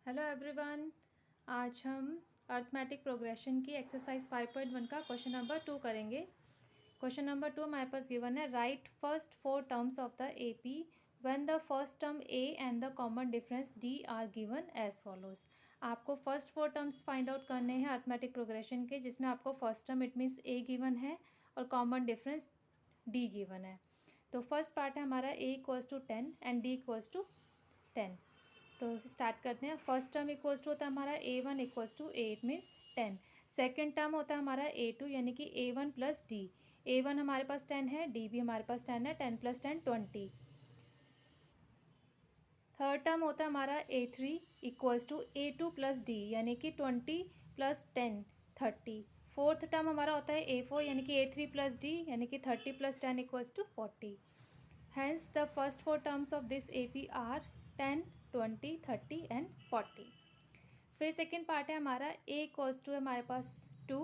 Hello everyone. आज हम arithmetic progression की एक्सरसाइज 5.1 का क्वेश्चन नंबर 2 करेंगे। क्वेश्चन नंबर 2 हमारे पास गिवन है, right first 4 terms of the AP when the first term A and the common difference D are given as follows. आपको first 4 terms find out करने हैं arithmetic progression के, जिसमें आपको first term it means A given है और common difference D given है। तो फर्स्ट पार्ट है हमारा A equals to 10 and D equals to 10। तो स्टार्ट करते हैं। फर्स्ट टर्म इक्वल्स टू होता है हमारा A1 equals to A, it means 10। Second term होता है हमारा A2 यानी कि A1 प्लस डी। A1 हमारे पास 10 है, डी भी हमारे पास 10 है, 10 प्लस 10 20। थर्ड टर्म होता है हमारा A3 equals to A2 plus D यानी कि 20 प्लस 10 30। फोर्थ टर्म हमारा होता है A4 यानी कि A3 प्लस डी यानी कि 30 plus 10 equals to 40। Hence the first 4 terms of this AP are 10, 20, 30 and 40। फिर सेकेंड पार्ट है हमारा A इक्वल्स टू है हमारे पास 2,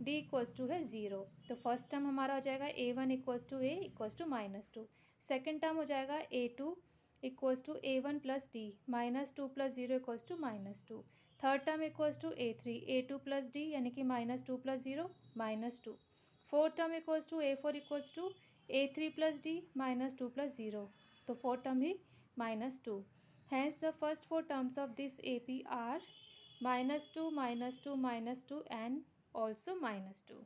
D इक्वल्स टू है 0। तो फर्स्ट टर्म हमारा हो जाएगा A1 equals to A equals to -2। Second term हो जाएगा A2 equals to A1 plus D, -2 plus 0 equals to -2। Third term equals to A3 A2 plus D यानी कि -2 plus 0 -2। Fourth term equals to A4 equals to A3 plus D -2 plus 0, तो fourth term ही -2। Hence the first 4 terms of this AP are -2 -2 -2 and also -2।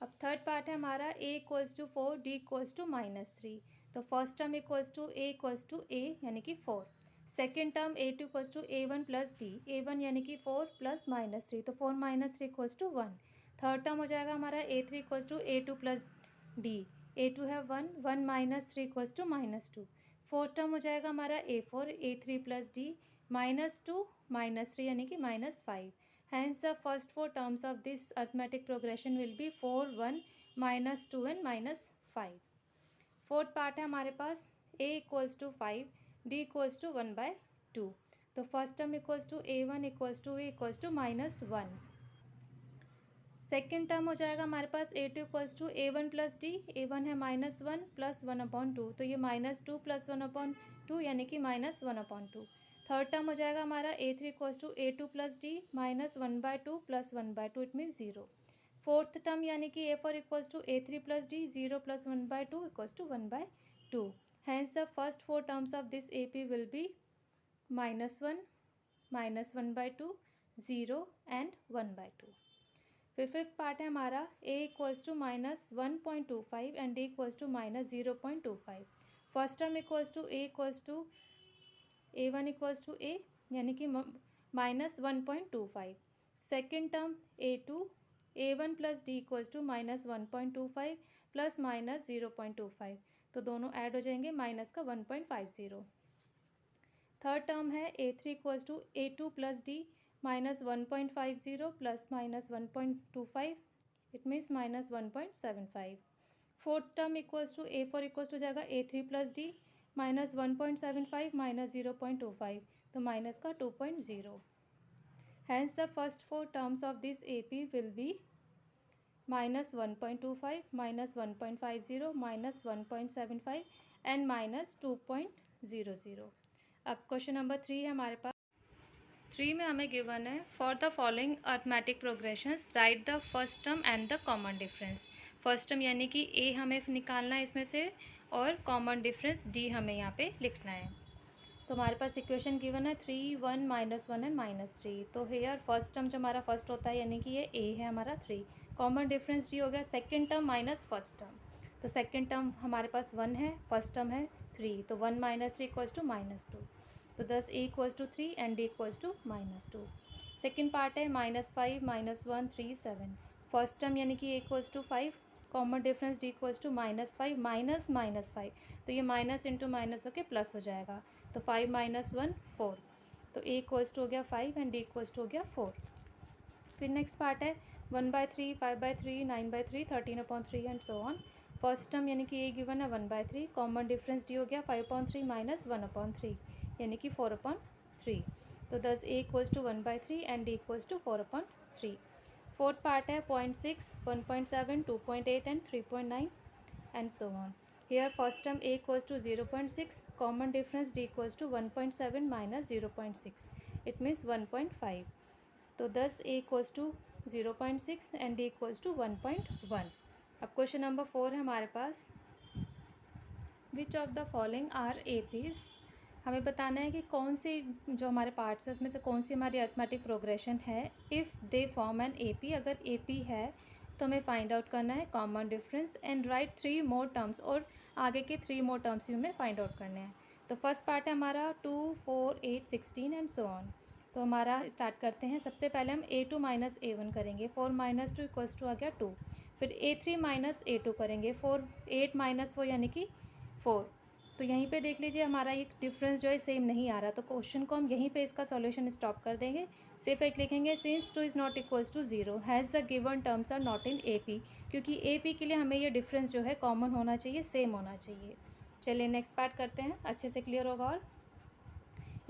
अब third part है हमारा A equals to 4 D equals to -3। तो first term equals to A equals to A यानी कि 4। Second term A2 equals to A1 plus D, A1 यानी कि 4 plus -3, तो 4 -3 equals to 1। Third term हो जाएगा हमारा A3 equals to A2 plus D, A2 है 1, 1 -3 इक्वल्स टू -2। फोर्थ टर्म हो जाएगा हमारा A4 A3 प्लस डी, -2 -3 यानी कि -5। Hence the first 4 terms of this arithmetic progression will be 4, 1, -2 and -5। Fourth part है हमारे पास A equals to 5 D equals to 1/2। तो first term equals to A1 equals to A equals to -1। Second term हो जाएगा हमारे पास A2 equals to A1 plus D, A1 है -1 plus 1/2, तो ये -2 प्लस 1/2 यानी कि -1/2। थर्ड टर्म हो जाएगा हमारा A3 equals to A2 plus D, -1/2 plus 1/2 it means 0। Fourth term यानी कि A4 equals to A3 plus D, 0 plus 1/2 equals to 1/2। Hence the first 4 terms of this AP will be -1, -1/2, 0 and 1/2। फिर fifth part है हमारा A equals to -1.25 and D equals to -0.25। First term equals to A equals to A1 equals to A यानी कि -1.25। Second term A2 A1 plus D equals to -1.25 plus -0.25, तो दोनों add हो जाएंगे, minus का 1.50। Third term है A3 equals to A2 plus D, -1.50 plus -1.25 it means -1.75। Fourth term equals to A4 equals to जाएगा A3 plus D, -1.75 -0.25, तो minus का 2.0। Hence the first 4 terms of this AP will be -1.25 -1.50 -1.75 and -2.00। अब question number 3 है हमारे पास। 3 में हमें given है, for the following arithmetic progressions right the first term and the common difference. First term यानी कि A हमें निकालना है इसमें से, और कॉमन डिफरेंस D हमें यहाँ पे लिखना है। तो हमारे पास इक्वेशन गिवन है 3, 1, -1 एंड -3। तो हेयर फर्स्ट टर्म जो हमारा फर्स्ट होता है यानी कि ये A है हमारा 3, कॉमन डिफरेंस D हो गया second term minus first term. तो सेकेंड टर्म हमारे पास 1 है, फर्स्ट टर्म है 3, तो 1 - 3 इक्वल्स टू -2। तो दस A equals to 3 and D equals to -2। Second part है -5 -1 3 7। फर्स्ट टर्म यानी कि A equals to 5, common difference D equals to -5 -5, तो ये माइनस इंटू माइनस होके प्लस हो जाएगा, तो 5 - 1 4। तो A इक्वल्स टू हो गया 5 एंड D इक्वल्स टू हो गया 4। फिर नेक्स्ट पार्ट है 1/3 5/3 9/3 13/3 and so on. First term यानी कि A गिवन है 1/3, कॉमन डिफरेंस D हो गया 5/3 - 1/3 यानी कि 4/3। तो दस A equals to 1/3 and D equals to 4/3। Fourth part है 0.6 1.7 2.8 and 3.9 and so on. Here first term a equals to 0.6, common difference d equals to 1.7 minus 0.6, it means 1.5. तो 10 a equals to 0.6 and d equals to 1.1. अब question number 4 है हमारे पास, which of the following are APs. हमें बताना है कि कौन से जो हमारे पार्ट्स हैं उसमें से कौन सी हमारी अरिथमेटिक प्रोग्रेशन है if they form an AP. अगर एपी है तो हमें फाइंड आउट करना है common difference and right 3 more terms, और आगे के 3 मोर टर्म्स भी हमें फाइंड आउट करने हैं। तो फर्स्ट पार्ट है हमारा 2, 4, 8, 16 एंड सो ऑन। तो हमारा स्टार्ट करते हैं। सबसे पहले हम a2 माइनस a1 करेंगे, 4 माइनस 2 इक्वल्स टू आ गया 2। फिर a3 माइनस a2 करेंगे, 4 8 माइनस 4 यानी कि 4। तो यहीं पे देख लीजिए हमारा ये डिफरेंस जो है सेम नहीं आ रहा, तो क्वेश्चन को हम यहीं पे इसका सॉल्यूशन स्टॉप कर देंगे। सिर्फ एक लिखेंगे since 2 is not equals to 0 hence the given terms are not in AP, क्योंकि AP के लिए हमें ये डिफरेंस जो है कॉमन होना चाहिए, सेम होना चाहिए। चलिए नेक्स्ट पार्ट करते हैं, अच्छे से क्लियर होगा। और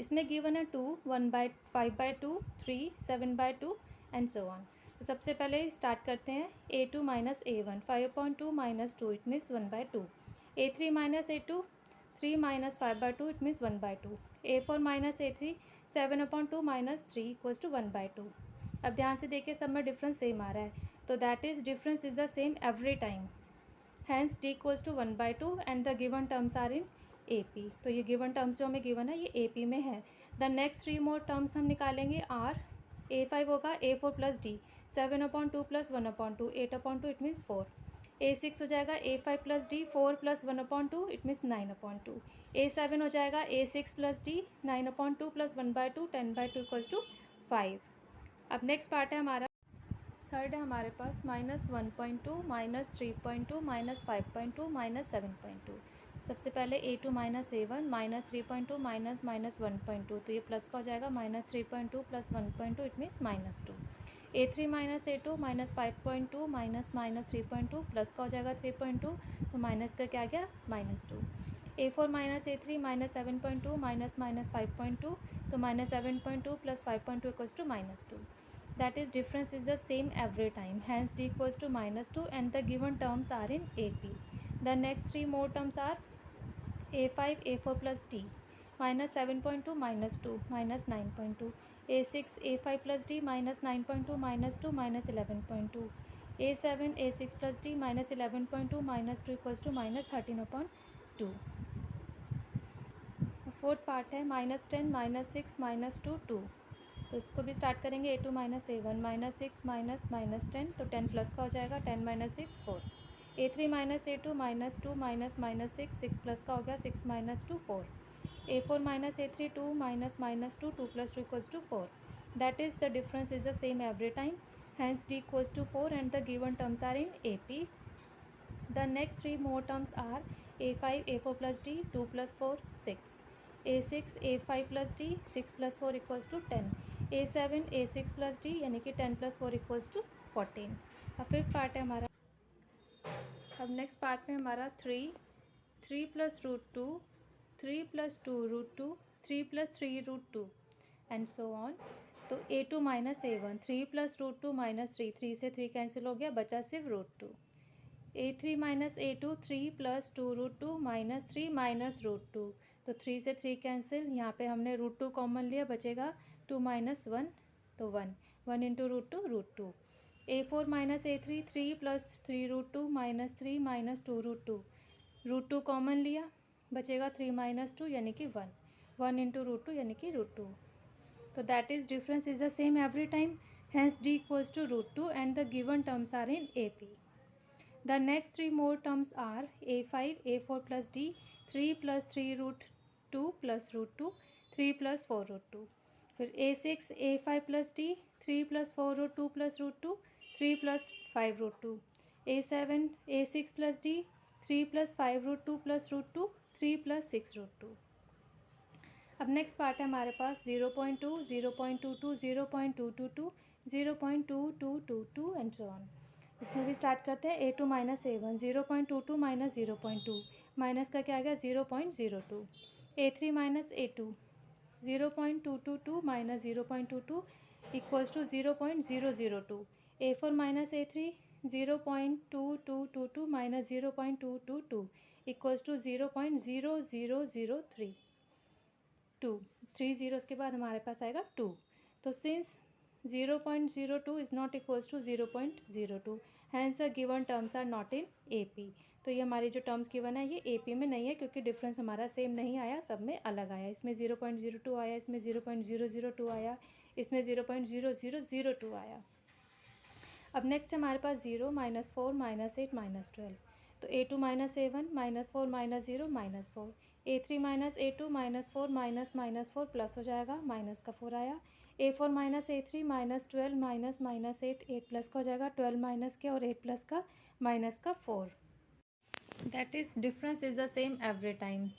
इसमें गिवन है 2, 1/5/2, 3, 7/2 एंड सो ऑन। तो सबसे पहले स्टार्ट करते हैं a2 minus a1, 5/2 minus 2 it means 1/2। a3 minus a2, 3 minus 5/2 it means 1/2। a4 minus a3, 7/2 minus 3 equals to 1/2। अब ध्यान से देखिए सब में डिफरेंस सेम आ रहा है, तो that is difference is the same every time, hence d equals to 1/2 and the given terms are in AP। तो ये गिवन टर्म्स जो हमें गिवन है ये AP में है। द नेक्स्ट 3 मोर टर्म्स हम निकालेंगे आर, a5 होगा a4 plus D, 7/2 plus 1/2, 8/2 it means 4। a6 हो जाएगा a5 plus D, 4 plus 1/2 it means 9/2। a7 हो जाएगा a6 plus D, 9/2 plus 1/2, 10/2 equals to 5। अब नेक्स्ट पार्ट है हमारा, थर्ड है हमारे पास -1.2, -3.2, -5.2, -7.2। सबसे पहले a2 माइनस a1, -3.2 माइनस -1.2, तो ये प्लस का हो जाएगा, -3.2 plus 1.2 it means -2। a3 minus a2, -5.2 minus -3.2 plus का हो जाएगा 3.2, तो माइनस का क्या आ गया -2। a4 माइनस a3 -7.2 माइनस -5.2, तो -7.2 plus 5.2 equals to -2। That is difference is the same every time, hence d equals to -2 and the given terms are in AP. The next 3 more terms are a5 a4 plus d, -7.2 -2 -9.2, a6 a5 plus d, -9.2 -2 -11.2, a7 a6 plus d, -11.2 -2 equals to -13/2। Fourth part है -10 -6 -2 2। तो इसको भी start करेंगे a2 minus a1, -6 minus -10, तो 10 plus का हो जाएगा, 10 minus 6 4। a3 minus a2 -2 minus -6, 6 plus का हो गया, 6 minus 2 4। a4 minus a3 2 minus -2, 2 plus 2 equals to 4। That is the difference is the same every time, hence d equals to 4 and the given terms are in AP. The next 3 more terms are a5 a4 plus d, 2 plus 4 6, a6 a5 plus d, 6 plus 4 equals to 10, a7 a6 plus d यानी कि 10 plus 4 equals to 14। अब fifth part है हमारा, अब next part में हमारा 3 plus √2, 3 plus 2 √2, 3 plus 3 √2 and so on. तो a2 minus a1, 3 plus √2 minus 3, 3 से 3 कैंसिल हो गया, बचा सिर्फ √2। a3 minus a2, 3 plus 2 √2 minus 3 minus √2, तो 3 से 3 कैंसिल, यहाँ पे हमने √2 कॉमन लिया, बचेगा 2 माइनस 1, तो 1, 1 into √2 √2। a4 minus a3, 3 plus 3 √2 minus 3 minus 2 √2, √2 common लिया, बचेगा 3 माइनस 2 यानी कि 1, 1 इंटू √2 यानी कि √2। तो that is difference is the same every time, hence d equals to √2 and the given terms are in AP. The next 3 more terms are a5 a4 plus d, 3 plus 3 √2 plus √2, 3 plus 4 √2। फिर a6 a5 plus d, 3 plus 4 √2 plus √2, 3 plus 5 √2, a7 a6 plus d, 3 plus 5 √2 plus √2, 3 plus 6 √2। अब next part है हमारे पास 0.2 0.22 0.222 0.2222 and so on. इसमें भी start करते हैं a2 minus a1, 0.22 minus 0.2, minus का क्या आ गया 0.02। a3 minus a2, 0.222 minus 0.22 equals to 0.002। a4 minus a3, 0.2222 minus 0.222 equals to 0.0003 2 3 zeros के बाद हमारे पास आएगा 2। तो since 0.02 is not equals to 0.02, hence the given terms are not in AP। तो ये हमारी जो टर्म्स गिवन है ये AP में नहीं है, क्योंकि डिफरेंस हमारा सेम नहीं आया, सब में अलग आया। इसमें 0.02 आया, इसमें 0.002 आया, इसमें 0.0002 आया। अब नेक्स्ट हमारे पास 0, -4, -8, -12। तो A2 - A1 -4 -0 -4, A3 - A2 -4 -4 plus हो जाएगा, माइनस का 4 आया। A4 - A3 -12 -8 8 प्लस का हो जाएगा, 12 माइनस के और 8 प्लस का माइनस का 4। That is difference is the same every time.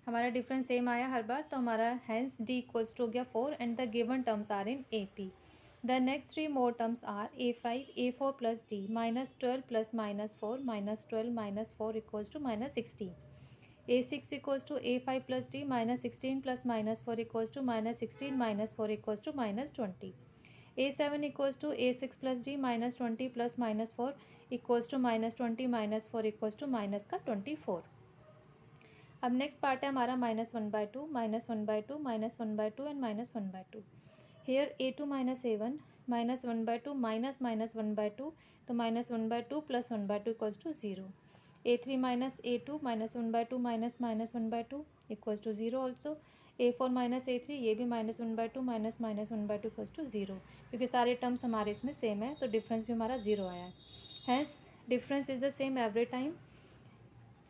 हमारा डिफरेंस सेम आया हर बार, तो हमारा हैंस D इक्वल्स टू हो गया 4 and the given terms are in AP। The next three more terms are A5, A4 plus D, -12 plus -4, -12 minus 4 equals to -16. A6 equals to A5 plus D, -16 plus -4 equals to -16 minus 4 equals to -20. A7 equals to A6 plus D, -20 plus -4 equals to -20 minus 4 equals to -24. अब next part है हमारा -1/2, -1/2, -1/2 and -1/2। Hair A2 - A1 -1/2 -1/2, तो -1/2 plus 1/2 equals to 0। A3 - A2 -1/2 -1/2 equals to 0 also. A4 - A3 ये भी -1/2 -1/2 equals to 0, क्योंकि सारे terms हमारे इसमें सेम है, तो डिफरेंस भी हमारा 0 आया है। Hence difference is the same every time,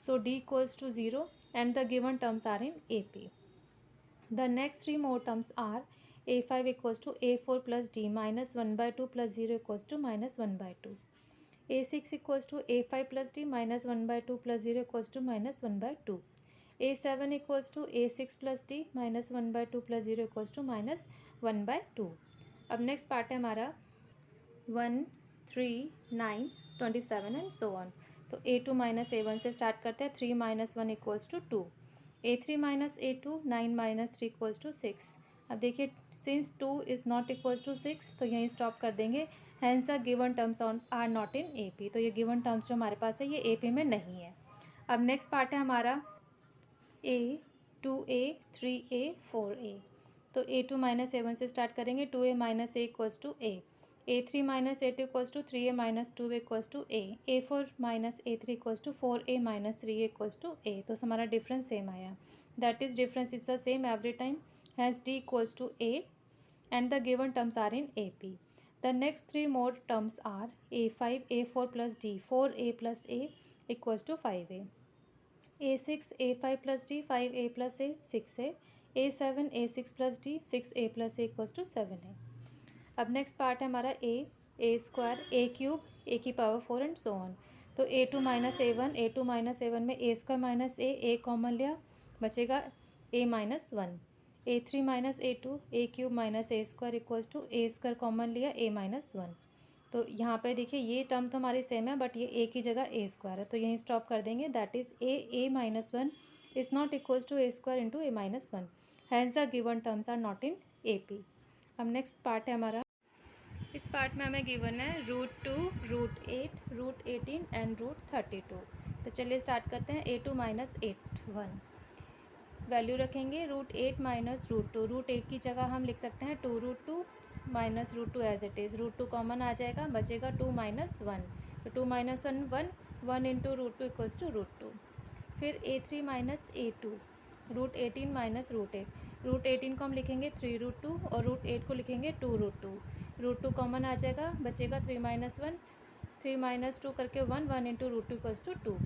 so D equals to 0 and the given terms are in AP. The next three more terms are A5 equals to A4 plus D, -1/2 plus 0 equals to -1/2. A6 equals to A5 plus D, -1/2 plus 0 equals to -1/2. A7 equals to A6 plus D, -1/2 plus 0 equals to -1/2. अब next part है हमारा 1, 3, 9, 27 and so on. तो A2 - A1 से start करते हैं। 3 - 1 equals to 2। A3 - A2 9 - 3 equals to 6। अब देखिए, since 2 is not equals to 6, तो यहीं स्टॉप कर देंगे। Hence the given terms are not in AP। तो ये गिवन टर्म्स जो हमारे पास है ये AP में नहीं है। अब नेक्स्ट पार्ट है हमारा A, 2A, 3A, 4A। तो A2 - A1 से स्टार्ट करेंगे। 2A - A equals to A। A3 - A2 equals to 3A - 2A equals to A। A4 - A3 equals to 4A - 3A equals to A। तो हमारा difference same आया। That is difference is the same every time, hence D equals to A and the given terms are in AP. The next three more terms are A5, A4 plus D, 4A plus A equals to 5A. A6, A5 plus D, 5A plus A, 6A. A7, A6 plus D, 6A plus A equals to 7A. अब next part है हमारा A square, A cube, A की power 4 and so on. तो A2 - A1, A2 - A1 में A square minus A common लिया, बचेगा A - 1। A3 - A2, A cube minus A square equals to A square common लिया, A - 1। तो यहाँ पे देखिए ये टर्म तो हमारी सेम है, बट ये A की जगह A स्क्वायर है, तो यहीं स्टॉप कर देंगे। That is A -1 is not equals to A square into A - 1। Hence the given terms are not in AP। अब नेक्स्ट पार्ट है हमारा, इस पार्ट में हमें गिवन है √2, √8, √18 एंड √32। तो चलिए स्टार्ट करते हैं। A2 - A1 वैल्यू रखेंगे √8 माइनस √2। √8 की जगह हम लिख सकते हैं 2√2 minus √2 as it is. √2 common आ जाएगा, बचेगा 2 - 1। तो 2 - 1 1 इंटू √2 इक्वल्स टू √2। फिर A3 - A2, √18 माइनस √8। √18 को हम लिखेंगे 3√2 और √8 को लिखेंगे 2√2। √2 कॉमन आ जाएगा, बचेगा 3 - 1। 3 - 2 करके 1 इंटू √2 इक्वल्स टू 2।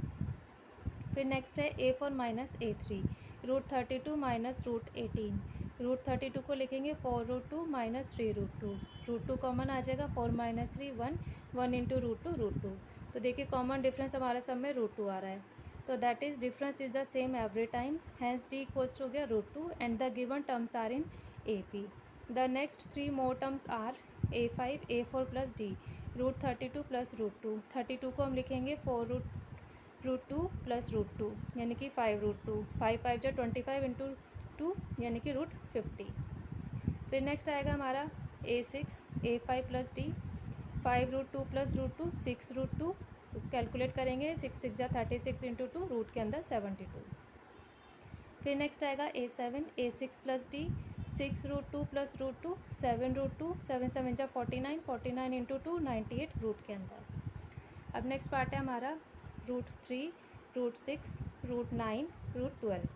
फिर नेक्स्ट है A4 - A3, √32 माइनस √18। √32 को लिखेंगे 4√2 माइनस 3√2। √2 कॉमन आ जाएगा, 4 - 3 1 इंटू √2। तो देखिए कॉमन डिफरेंस हमारा सब में √2 आ रहा है। तो that is difference is the same every time, hence D equals to हो गया √2 and the given terms are in AP. The next 3 more terms are A5, A4 plus D, √32 plus √2। 32 को हम लिखेंगे 4√2 प्लस √2 यानी कि 5√2। 5 5 जो 25 इंटू 2 यानी कि √50। फिर नेक्स्ट आएगा हमारा A6, A5 plus D, 5√2 plus √2 6√2 calculate करेंगे, 6 6 36 इंटू 2 रूट के अंदर 72। फिर नेक्स्ट आएगा A7 A6 plus D 6√2 plus √2 7√2 7 7 जा 49 49 इंटू 2 98 रूट के अंदर। अब नेक्स्ट पार्ट है हमारा √3 √6 √9 √12।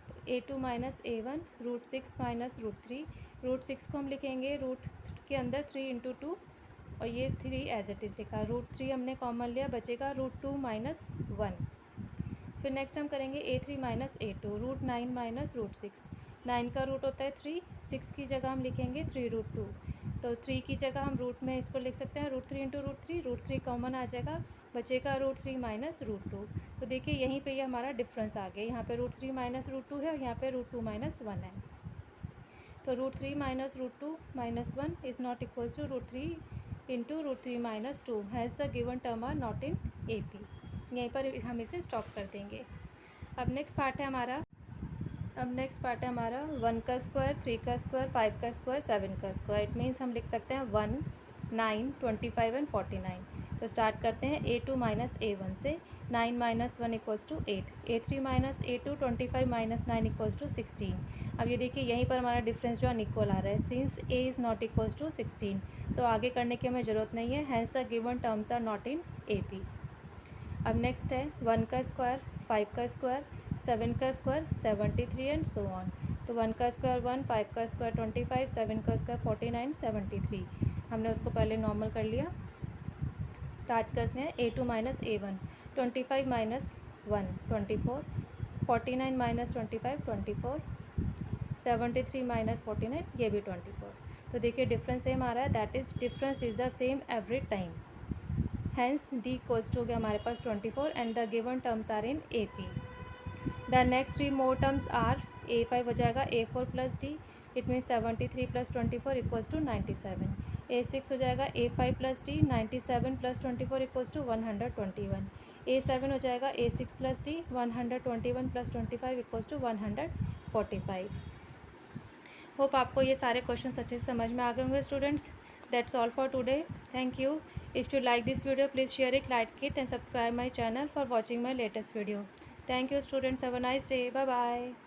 तो A2 माइनस A1 √6 माइनस √3 √6 को हम लिखेंगे रूट के अंदर 3 इंटू 2 और ये 3 एज इट इज़ लिखा। √3 हमने कॉमन लिया, बचेगा √2 माइनस 1। फिर नेक्स्ट हम करेंगे A3 माइनस A2 √9 माइनस √6। 9 का रूट होता है 3, 6 की जगह हम लिखेंगे 3√2। तो 3 की जगह हम रूट में इसको लिख सकते हैं √3 इंटू √3 कॉमन आ जाएगा, बचेगा √3 माइनस √2। तो देखिए यहीं पे ये हमारा डिफरेंस आ गया, यहाँ पे √3 माइनस √2 है और यहाँ पे √2 माइनस 1 है। तो √3 minus √2 minus 1 is not equals to √3 into √3 minus 2। Hence the given term are not in AP। यहीं पर हम इसे स्टॉप कर देंगे। अब नेक्स्ट पार्ट है हमारा 1 का स्क्वायर 3 का स्क्वायर 5 का स्क्वायर 7 का स्क्वायर। इट मीन्स हम लिख सकते हैं 1 9 25 एंड 49। तो स्टार्ट करते हैं A2 माइनस A1 से। 9 minus 1 equals to 8। A3 minus A2 25 minus 9 equals to 16। अब ये देखिए यहीं पर हमारा डिफरेंस जो अनइक्वल आ रहा है, since A is not equals to 16 तो आगे करने की हमें ज़रूरत नहीं है। Hence the given terms are not in AP। अब नेक्स्ट है 1 का स्क्वायर 5 का स्क्वायर 7 का स्क्वायर 73 एंड सो ऑन। तो 1 का स्क्वायर 1 5 का स्क्वायर 25 7 का स्क्वायर 49 73। हमने उसको पहले नॉर्मल कर लिया। स्टार्ट करते हैं A2 minus A1 25 minus 1 24 49 minus 25 24 73 minus 49 ये भी 24। तो देखिए डिफरेंस सेम आ रहा है, that is difference is the same every time. Hence D equals to हो गया हमारे पास 24 and the given terms are in AP। The next 3 more terms are A5 हो जाएगा A4 plus D, it means 73 plus 24 equals to 97। A6 हो जाएगा A5 plus D 97 plus 24 equals to 121। A7 हो जाएगा A6 plus D 121 plus 25 equals to 145। Hope आपको ये सारे question अच्छे से समझ में आ गए होंगे students. That's all for today, thank you. If you like this video please share it, like it and subscribe my channel for watching my latest video. Thank you students, have a nice day, bye bye।